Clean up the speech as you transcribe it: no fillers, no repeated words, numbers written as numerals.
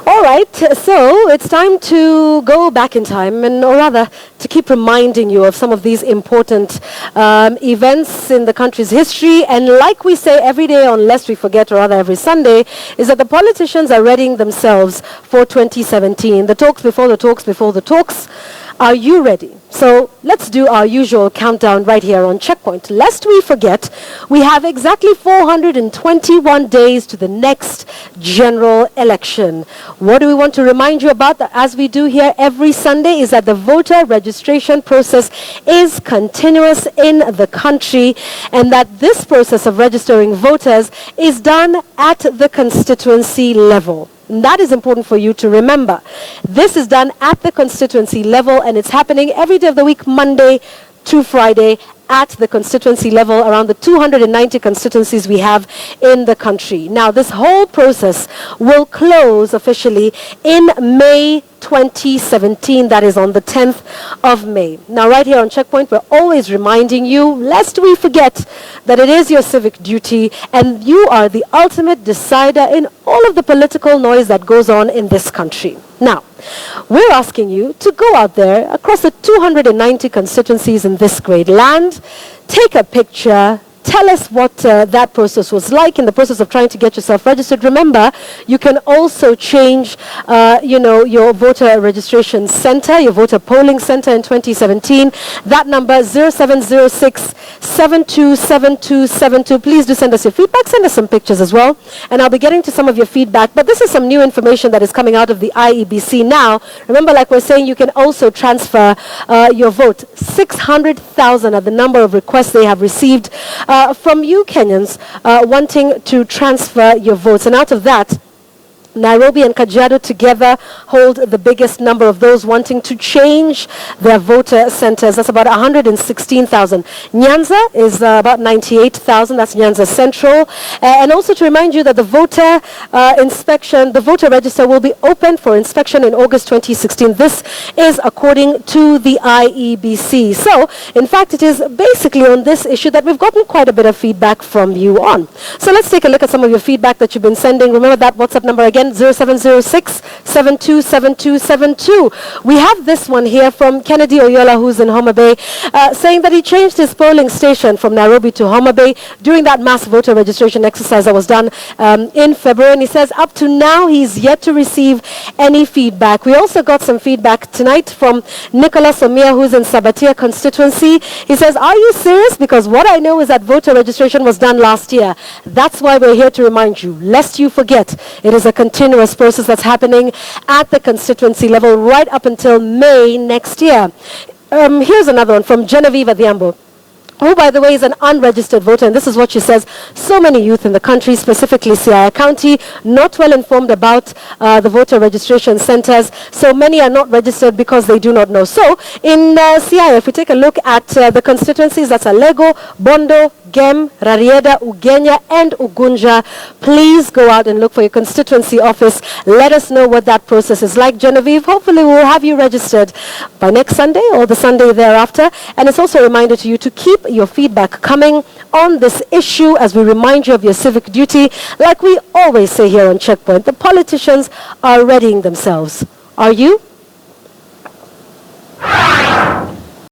All right, so it's time to go back in time, or rather, to keep reminding you of some of these important events in the country's history. And like we say every day, unless we forget, or rather every Sunday, is that the politicians are readying themselves for 2017. The talks before the talks before the talks. Are you ready? So let's do our usual countdown right here on Checkpoint. Lest we forget, we have exactly 421 days to the next general election. What do we want to remind you about, as we do here every Sunday, is that the voter registration process is continuous in the country, and that this process of registering voters is done at the constituency level. And that is important for you to remember. This is done at the constituency level, and it's happening every day of the week, Monday to Friday, at the constituency level, around the 290 constituencies we have in the country. Now, this whole process will close officially in May 2017, that is on the 10th of May. Now, right here on Checkpoint, we're always reminding you, lest we forget, that it is your civic duty, and you are the ultimate decider in all of the political noise that goes on in this country. Now, we're asking you to go out there across the 290 constituencies in this great land, take a picture, tell us what that process was like in the process of trying to get yourself registered. Remember, you can also change, your voter registration center, your voter polling center in 2017. That number, 0706-727272. Please do send us your feedback. Send us some pictures as well. And I'll be getting to some of your feedback. But this is some new information that is coming out of the IEBC now. Remember, like we're saying, you can also transfer your vote. 600,000 are the number of requests they have received from you Kenyans wanting to transfer your votes. And out of that, Nairobi and Kajiado together hold the biggest number of those wanting to change their voter centers. That's about 116,000. Nyanza is about 98,000. That's Nyanza Central. And also to remind you that the voter inspection, the voter register will be open for inspection in August 2016. This is according to the IEBC. So, in fact, it is basically on this issue that we've gotten quite a bit of feedback from you on. So let's take a look at some of your feedback that you've been sending. Remember that WhatsApp number again, 0706-727272. We have this one here from Kennedy Oyola, who's in Homa Bay, saying that he changed his polling station from Nairobi to Homa Bay during that mass voter registration exercise that was done in February. And he says up to now, he's yet to receive any feedback. We also got some feedback tonight from Nicholas Omia, who's in Sabatia constituency. He says, are you serious? Because what I know is that voter registration was done last year. That's why we're here to remind you, lest you forget, it is a continuous process that's happening at the constituency level right up until May next year. Here's another one from Genevieve Adhiambo, who, by the way, is an unregistered voter, and this is what she says. So many youth in the country, specifically Siaya County, not well informed about the voter registration centers. So many are not registered because they do not know. So in Siaya, if we take a look at the constituencies, that's Alego, Bondo, Gem, Rarieda, Ugenya, and Ugunja. Please go out and look for your constituency office. Let us know what that process is like. Genevieve, hopefully we'll have you registered by next Sunday or the Sunday thereafter. And it's also a reminder to you to keep your feedback coming on this issue as we remind you of your civic duty. Like we always say here on Checkpoint, the politicians are readying themselves. Are you?